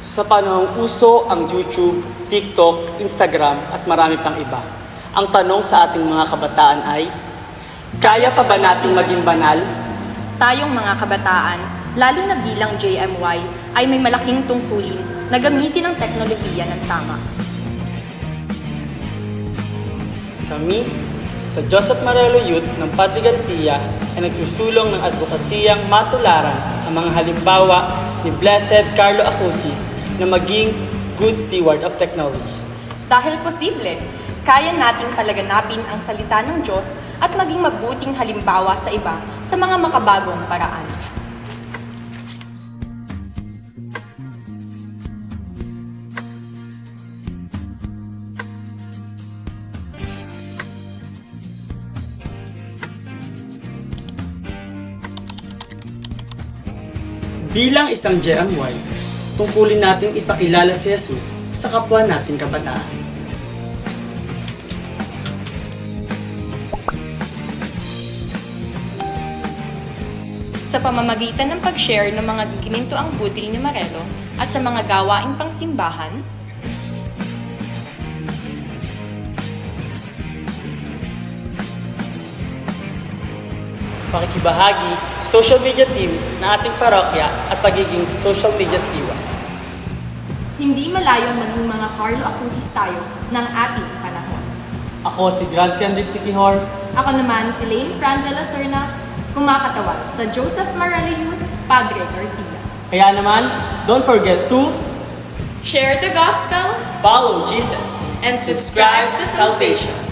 Sa panahong uso ang YouTube, TikTok, Instagram at marami pang iba. Ang tanong sa ating mga kabataan ay, kaya pa ba nating maging banal? Tayong mga kabataan, lalo na bilang JMY, ay may malaking tungkulin na gamitin ang teknolohiya ng tama. Kami, sa Joseph Marelo Youth ng Padre Garcia ay nagsusulong ng advokasiyang matularan ang mga halimbawa ni Blessed Carlo Acutis na maging good steward of technology. Dahil posible, kaya nating palaganapin ang salita ng Diyos at maging mabuting halimbawa sa iba sa mga makabagong paraan. Bilang isang JMY, tungkulin nating ipakilala si Jesus sa kapwa nating kabataan. Sa pamamagitan ng pag-share ng mga ginintoang butil ni Marelo at sa mga gawaing pangsimbahan, Pakikibahagi sa social media team na ating parokya at pagiging social media steward. hindi malayong maging mga Carlo Acutis tayo ng ating panahon. Ako si Grand Kendrick Sikihor. Ako naman si Lane Franzela Serna, kumakatawag sa Joseph Marelo Youth, Padre Garcia. Kaya naman, don't forget to Share the gospel follow Jesus and subscribe to salvation.